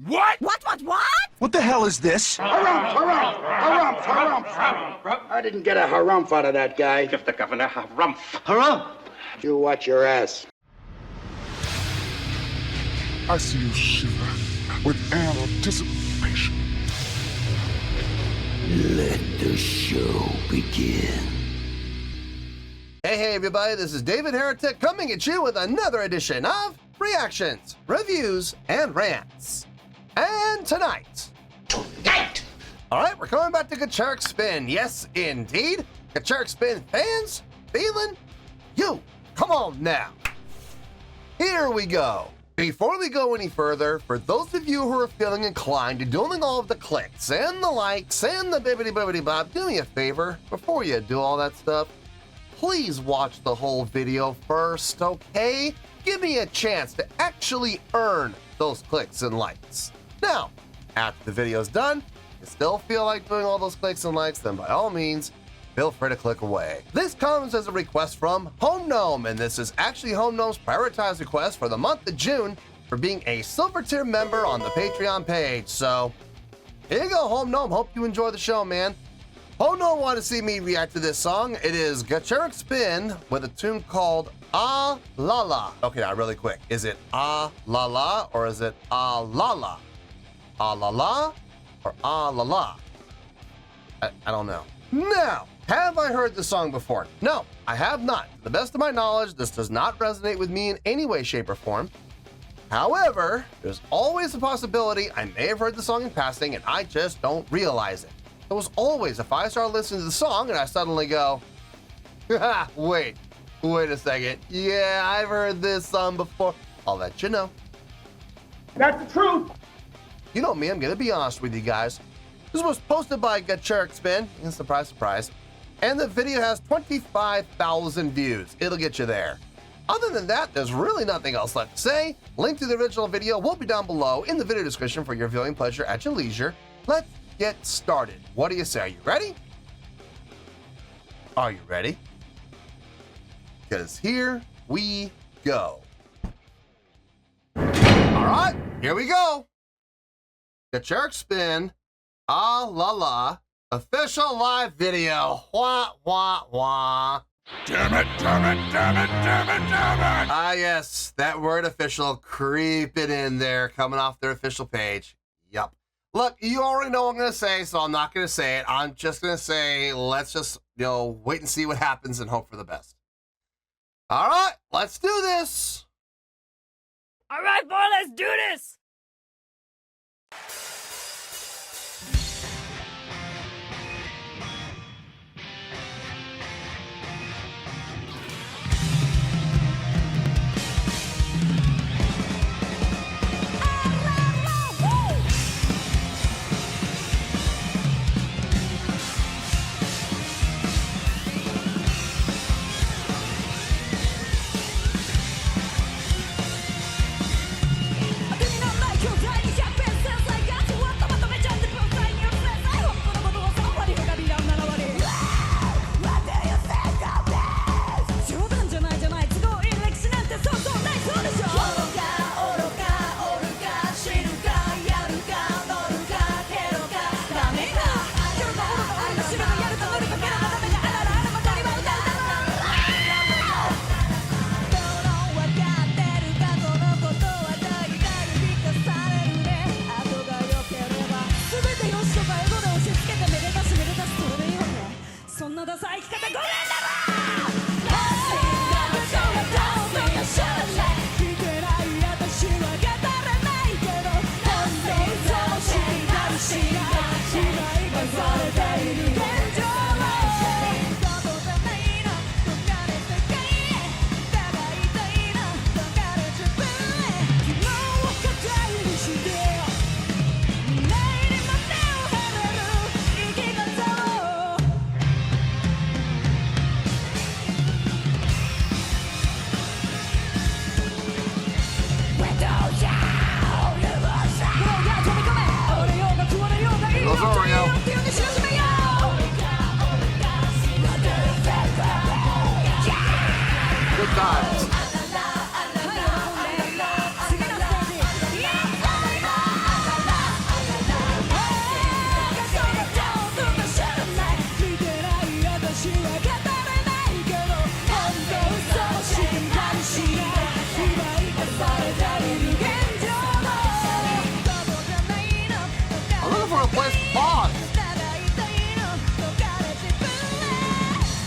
What? What? What the hell is this? Harumph. I didn't get a harumph out of that guy. Give the governor harumph. Harumph! You watch your ass. I see you shiver with anticipation. Let the show begin. Hey everybody, this is David Heretic coming at you with another edition of Reactions, Reviews, and Rants. And tonight, alright, we're coming back to Gacharic Spin. Yes, indeed. Gacharic Spin fans, feeling you. Come on now. Here we go. Before we go any further, for those of you who are feeling inclined to doing all of the clicks and the likes and the bibbidi-bobbidi-bob, do me a favor, before you do all that stuff, please watch the whole video first, okay? Give me a chance to actually earn those clicks and likes. Now, after the video's done, if you still feel like doing all those clicks and likes, then by all means, feel free to click away. This comes as a request from Home Gnome, and this is actually Home Gnome's prioritized request for the month of June for being a silver tier member on the Patreon page. So, here you go, Home Gnome. Hope you enjoy the show, man. Home Gnome wanted to see me react to this song. It is Gacharic Spin with a tune called LALA. Okay, now really quick. Is it LALA or is it LALA? LALA or LALA? I don't know. Now, have I heard this song before? No, I have not. To the best of my knowledge, this does not resonate with me in any way, shape, or form. However, there's always a possibility I may have heard the song in passing and I just don't realize it. There was always, if I start listening to the song and I suddenly go, wait a second. Yeah, I've heard this song before. I'll let you know. That's the truth. You know me, I'm gonna be honest with you guys. This was posted by Gacharic Spin, and surprise, surprise, and the video has 25,000 views. It'll get you there. Other than that, there's really nothing else left to say. Link to the original video will be down below in the video description for your viewing pleasure at your leisure. Let's get started. What do you say? Are you ready? Are you ready? Because here we go. All right, here we go. Gacharic Spin, LALA, official live video. Wah, wah, wah. Damn it. Ah, yes, that word official creeping in there, coming off their official page. Yup. Look, you already know what I'm going to say, so I'm not going to say it. I'm just going to say, let's just, wait and see what happens and hope for the best. All right, let's do this. All right, boy, let's do this. I did not know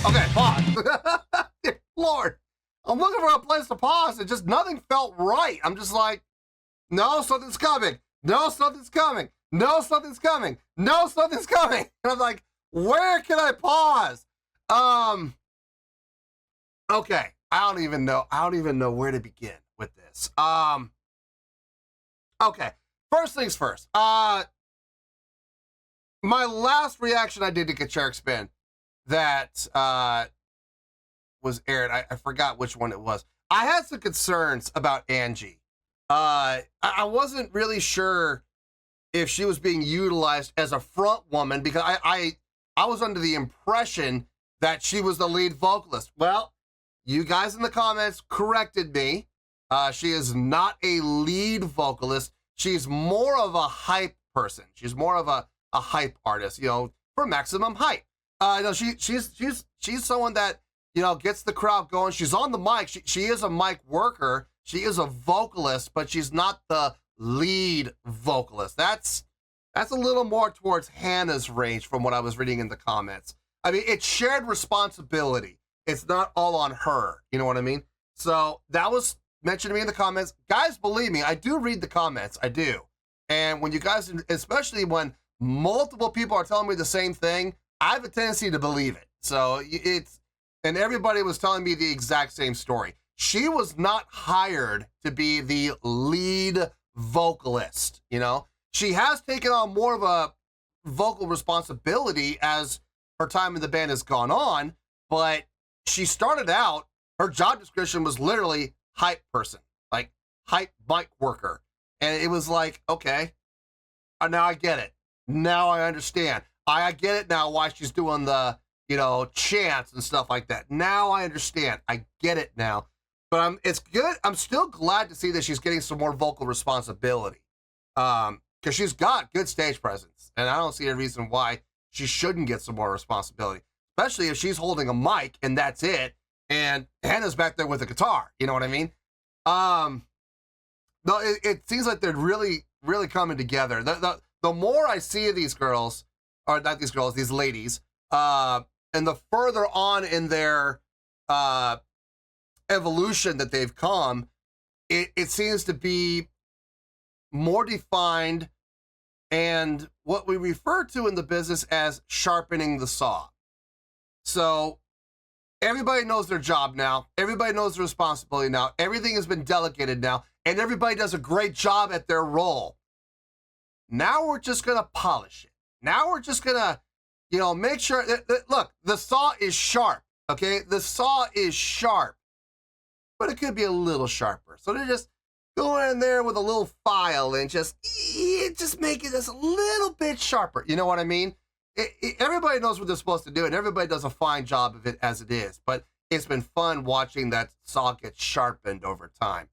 Okay, pause. Lord, I'm looking for a place to pause, and just nothing felt right. I'm just like, no, something's coming. No, something's coming. No, something's coming. No, something's coming. And I'm like, where can I pause? Okay, I don't even know where to begin with this. Okay, first things first. My last reaction I did to Gacharic Spin that was aired, I forgot which one it was. I had some concerns about Angie. I wasn't really sure if she was being utilized as a front woman, because I was under the impression that she was the lead vocalist. Well, you guys in the comments corrected me. She is not a lead vocalist. She's more of a hype person. She's more of a hype artist, you know, for maximum hype. No, she's someone that, you know, gets the crowd going. She's on the mic. She is a mic worker. She is a vocalist, but she's not the lead vocalist. That's a little more towards Hannah's range from what I was reading in the comments. I mean, it's shared responsibility. It's not all on her. You know what I mean? So that was mentioned to me in the comments. Guys, believe me, I do read the comments. I do. And when you guys, especially when multiple people are telling me the same thing, I have a tendency to believe it. So and everybody was telling me the exact same story. She was not hired to be the lead vocalist, you know? She has taken on more of a vocal responsibility as her time in the band has gone on, but she started out, her job description was literally hype person, like hype mic worker. And it was like, okay, now I get it. Now I understand. I get it now why she's doing the, you know, chants and stuff like that. Now I understand. I get it now. But it's good. I'm still glad to see that she's getting some more vocal responsibility. Because she's got good stage presence. And I don't see a reason why she shouldn't get some more responsibility. Especially if she's holding a mic and that's it. And Hannah's back there with a guitar. You know what I mean? No, it seems like they're really, really coming together. The more I see of these girls, or not these girls, these ladies, and the further on in their evolution that they've come, it seems to be more defined and what we refer to in the business as sharpening the saw. So everybody knows their job now. Everybody knows their responsibility now. Everything has been delegated now, and everybody does a great job at their role. Now we're just going to polish it. Now we're just going to, you know, make sure that, look, the saw is sharp, okay? The saw is sharp, but it could be a little sharper. So they're just going in there with a little file and just make it just a little bit sharper. You know what I mean? Everybody knows what they're supposed to do, and everybody does a fine job of it as it is. But it's been fun watching that saw get sharpened over time,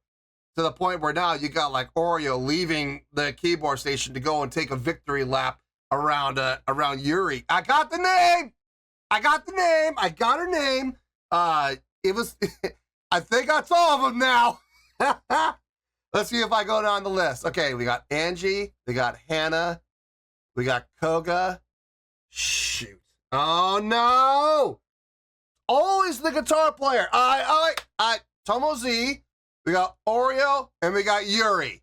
to the point where now you got like Oreo leaving the keyboard station to go and take a victory lap around Yuri. I got the name. I got her name. It was. I think that's all of them now. Let's see if I go down the list. Okay, we got Angie. We got Hannah. We got Koga. Shoot. Oh no! Always the guitar player. Tomo Z. We got Oreo and we got Yuri.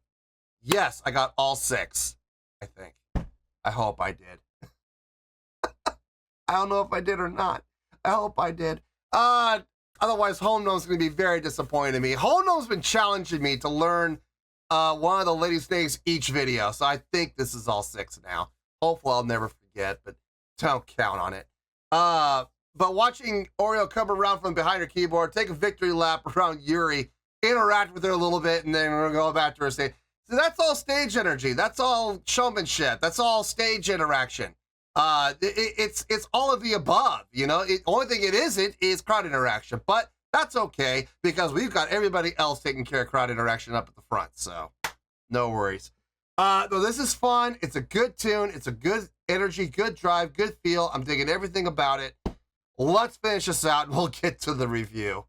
Yes, I got all 6. I think. I hope I did. I don't know if I did or not. I hope I did. Otherwise, Home Gnome's going to be very disappointed in me. Home Gnome's been challenging me to learn one of the ladies' names each video, so I think this is all 6 now. Hopefully, I'll never forget, but don't count on it. But watching Oreo come around from behind her keyboard, take a victory lap around Yuri, interact with her a little bit, and then we're going to go back to her stage. So that's all stage energy. That's all showmanship. That's all stage interaction. It's all of the above, you know. Only thing it isn't is crowd interaction, but that's okay because we've got everybody else taking care of crowd interaction up at the front, so no worries. No, this is fun. It's a good tune. It's a good energy, good drive, good feel. I'm digging everything about it. Let's finish this out and we'll get to the review.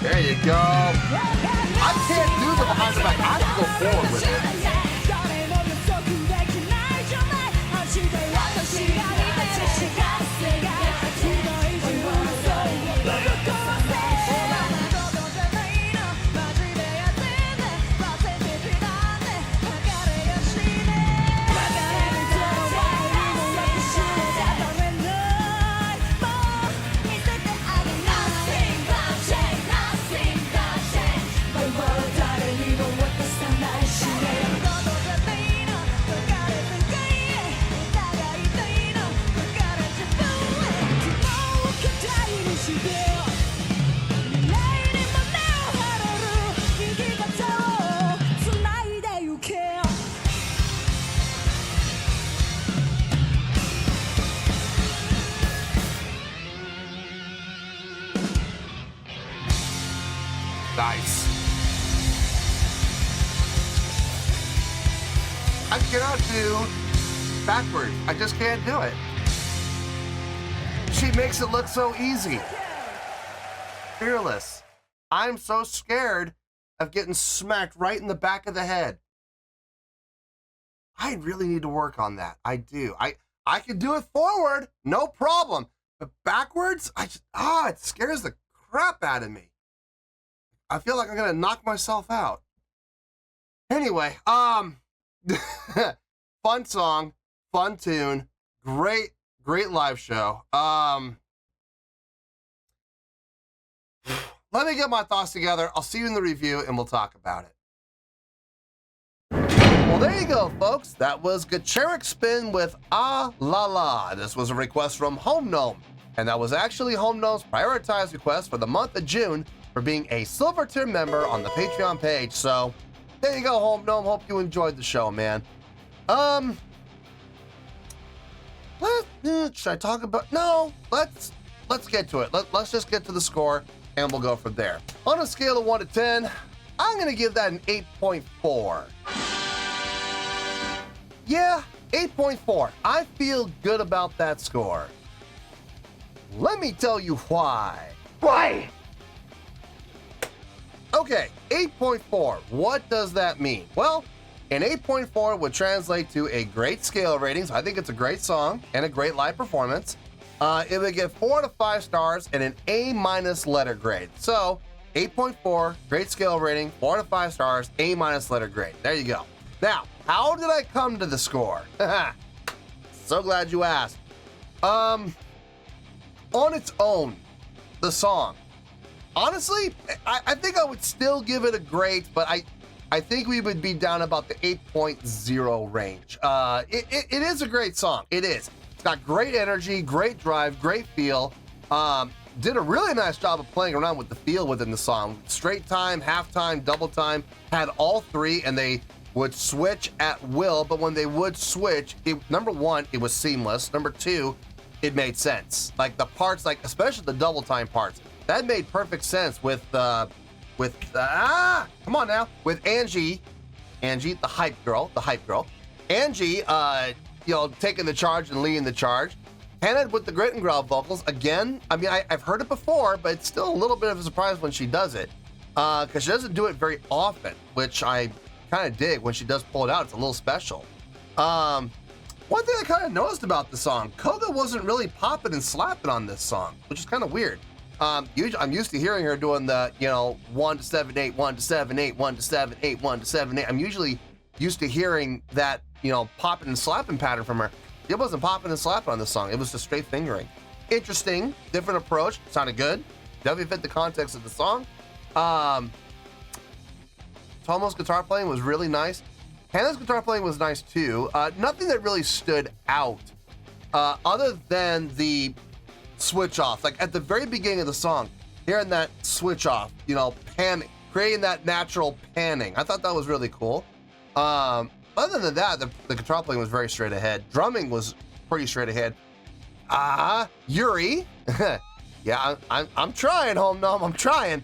There you go. I can't do the behind the back. I have to go forward with it. Nice. I cannot do backward. I just can't do it. She makes it look so easy. Fearless. I'm so scared of getting smacked right in the back of the head. I really need to work on that. I do. I can do it forward, no problem. But backwards, it scares the crap out of me. I feel like I'm gonna knock myself out. Anyway, fun song, fun tune, great live show. Let me get my thoughts together. I'll see you in the review and we'll talk about it. Well, there you go, folks. That was Gacharic Spin with LALA. This was a request from Home Gnome, and that was actually Home Gnome's prioritized request for the month of June for being a silver tier member on the Patreon page. So there you go, Home Gnome. Hope you enjoyed the show, man. Should I talk about? No, let's get to it. Let's just get to the score and we'll go from there. On a scale of 1 to 10, I'm gonna give that an 8.4. Yeah, 8.4. I feel good about that score. Let me tell you why. Why? Okay, 8.4. What does that mean? Well, an 8.4 would translate to a great scale rating, so I think it's a great song and a great live performance. It would get 4 to 5 stars and an A- letter grade. So, 8.4, great scale rating, 4 to 5 stars, A- letter grade. There you go. Now, how did I come to the score? So glad you asked. On its own, the song. Honestly, I think I would still give it a great, but I think we would be down about the 8.0 range. It is a great song. It is. It's got great energy, great drive, great feel. Did a really nice job of playing around with the feel within the song. Straight time, half time, double time, had all three, and they would switch at will, but when they would switch, number one, it was seamless. Number two, it made sense. Like the parts, like especially the double time parts, that made perfect sense with come on now, with Angie, the hype girl, Angie, taking the charge and leading the charge. Hannah with the grit and growl vocals, again, I mean, I've heard it before, but it's still a little bit of a surprise when she does it, because she doesn't do it very often, which I kind of dig. When she does pull it out, it's a little special. One thing I kind of noticed about the song, Koga wasn't really popping and slapping on this song, which is kind of weird. I'm used to hearing her doing the, 1 to 7 8, 1 to 7 8, 1 to 7 8, 1 to 7 8. I'm usually used to hearing that, popping and slapping pattern from her. It wasn't popping and slapping on this song. It was just straight fingering. Interesting, different approach. Sounded good. Definitely fit the context of the song. Tomo's guitar playing was really nice. Hannah's guitar playing was nice too. Nothing that really stood out other than the switch off. Like at the very beginning of the song, hearing that switch off, panning, creating that natural panning. I thought that was really cool. Other than that, the guitar playing was very straight ahead. Drumming was pretty straight ahead. Yuri, yeah, I'm trying, Home Gnome, I'm trying.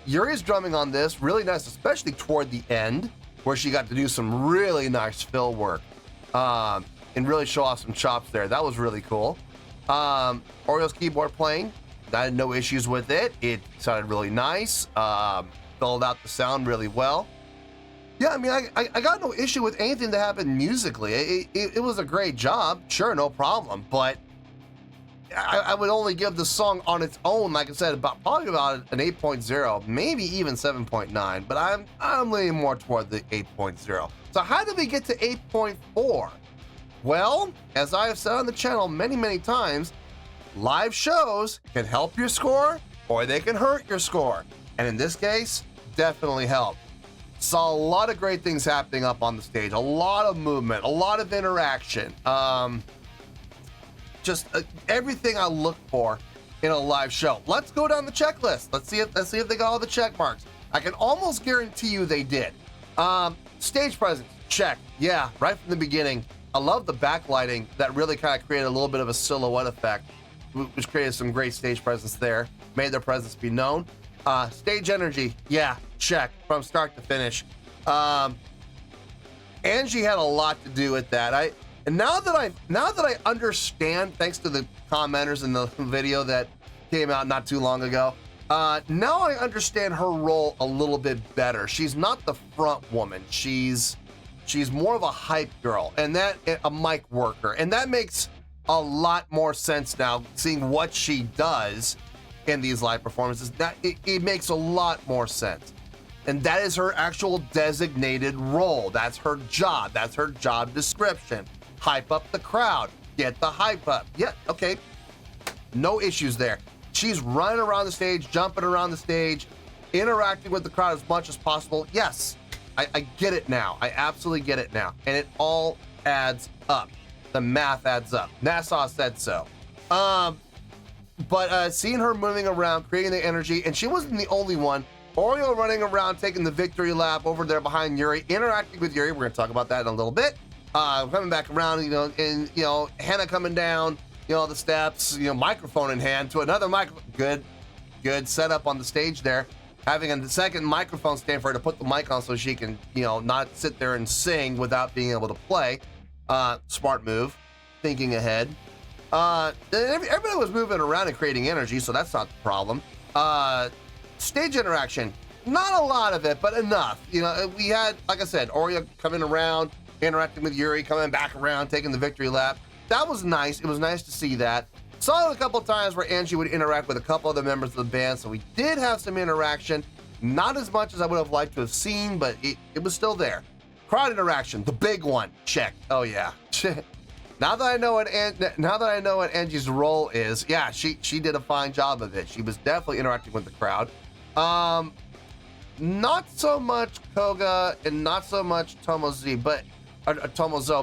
Yuri's drumming on this, really nice, especially toward the end, where she got to do some really nice fill work and really show off some chops there. That was really cool. Oriole's keyboard playing, I had no issues with it. It sounded really nice. Filled out the sound really well. Yeah, I mean, I got no issue with anything that happened musically. It was a great job, sure, no problem. But I would only give the song on its own, like I said, probably about an 8.0, maybe even 7.9. But I'm leaning more toward the 8.0. So how did we get to 8.4? Well, as I have said on the channel many times, live shows can help your score or they can hurt your score. And in this case, definitely help. Saw a lot of great things happening up on the stage, a lot of movement, a lot of interaction. Just everything I look for in a live show. Let's go down the checklist. Let's see if they got all the check marks. I can almost guarantee you they did. Stage presence, check. Yeah, right from the beginning. I love the backlighting that really kind of created a little bit of a silhouette effect, which created some great stage presence there, made their presence be known. Stage energy, yeah, check from start to finish. Angie had a lot to do with that. And now that I understand, thanks to the commenters in the video that came out not too long ago, now I understand her role a little bit better. She's not the front woman. She's more of a hype girl and a mic worker, and that makes a lot more sense now. Seeing what she does in these live performances, that it makes a lot more sense. And that is her actual designated role. That's her job. That's her job description. Hype up the crowd. Get the hype up. Yeah, okay. No issues there. She's running around the stage, jumping around the stage, interacting with the crowd as much as possible. Yes, I get it now. I absolutely get it now. And it all adds up. The math adds up. Nassau said so. But seeing her moving around, creating the energy, and she wasn't the only one. Oreo running around, taking the victory lap over there behind Yuri, interacting with Yuri. We're going to talk about that in a little bit. Coming back around, and Hannah coming down, the steps, microphone in hand to another microphone. Good setup on the stage there. Having a second microphone stand for her to put the mic on so she can, not sit there and sing without being able to play. Smart move, thinking ahead. Everybody was moving around and creating energy, so that's not the problem. Stage interaction, not a lot of it, but enough. We had, like I said, Oreo coming around, interacting with Yuri, coming back around, taking the victory lap. That was nice. It was nice to see that. Saw it a couple of times where Angie would interact with a couple of the members of the band, so we did have some interaction. Not as much as I would have liked to have seen, but it was still there. Crowd interaction, the big one, check. Oh yeah. Now that I know what Angie's role is, yeah, she did a fine job of it. She was definitely interacting with the crowd. Not so much Koga and not so much Tomozo,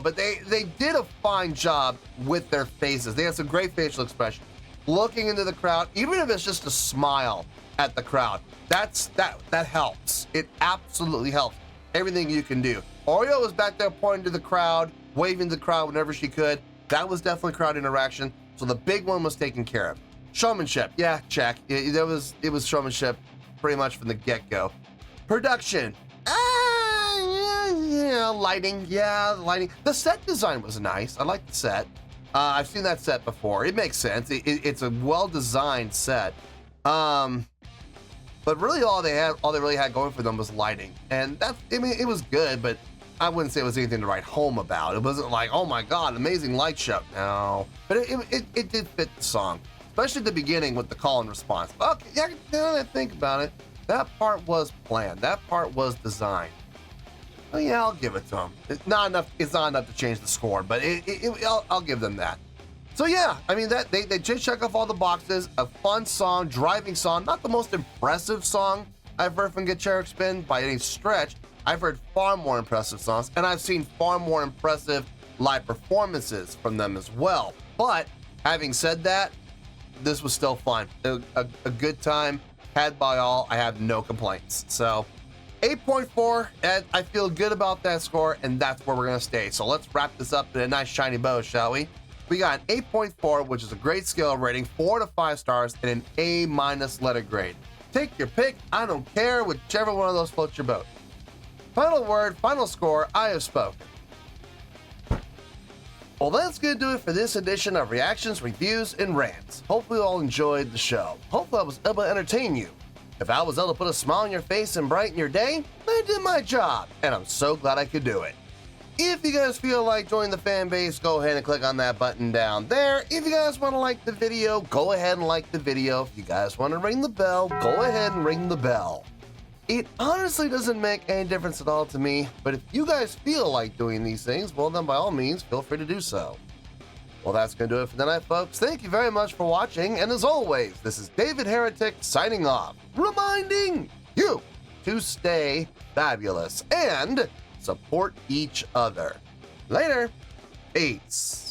but they did a fine job with their faces. They had some great facial expression. Looking into the crowd, even if it's just a smile at the crowd, that helps. It absolutely helps. Everything you can do. Oreo was back there pointing to the crowd, waving to the crowd whenever she could. That was definitely crowd interaction. So the big one was taken care of. Showmanship, yeah, check. It was showmanship pretty much from the get-go. Production, lighting, lighting. The set design was nice. I like the set. I've seen that set before. It makes sense. It's a well-designed set. But really all they really had going for them was lighting. And it was good, but I wouldn't say it was anything to write home about. It wasn't like, oh my God, amazing light show. No, but it did fit the song, especially at the beginning with the call and response. Okay, yeah, now that I think about it, that part was planned. That part was designed. Oh yeah, I'll give it to them. It's not enough to change the score, but I'll give them that. So yeah, I mean that they did check off all the boxes. A fun song, driving song, not the most impressive song I've heard from Gacharic Spin by any stretch. I've heard far more impressive songs, and I've seen far more impressive live performances from them as well. But having said that, this was still fun. A good time had by all. I have no complaints. So 8.4, and I feel good about that score, and that's where we're gonna stay. So let's wrap this up in a nice shiny bow, shall we? We got an 8.4, which is a great scale rating, 4 to 5 stars, and an A- letter grade. Take your pick. I don't care. Whichever one of those floats your boat. Final word, final score, I have spoken. Well, that's going to do it for this edition of Reactions, Reviews, and Rants. Hopefully you all enjoyed the show. Hopefully I was able to entertain you. If I was able to put a smile on your face and brighten your day, I did my job, and I'm so glad I could do it. If you guys feel like joining the fan base, go ahead and click on that button down there. If you guys want to like the video, go ahead and like the video. If you guys want to ring the bell, go ahead and ring the bell. It honestly doesn't make any difference at all to me, but if you guys feel like doing these things, well then by all means, feel free to do so. Well, that's going to do it for tonight, folks. Thank you very much for watching, and as always, this is David Heretic signing off, reminding you to stay fabulous and support each other. Later. Peace.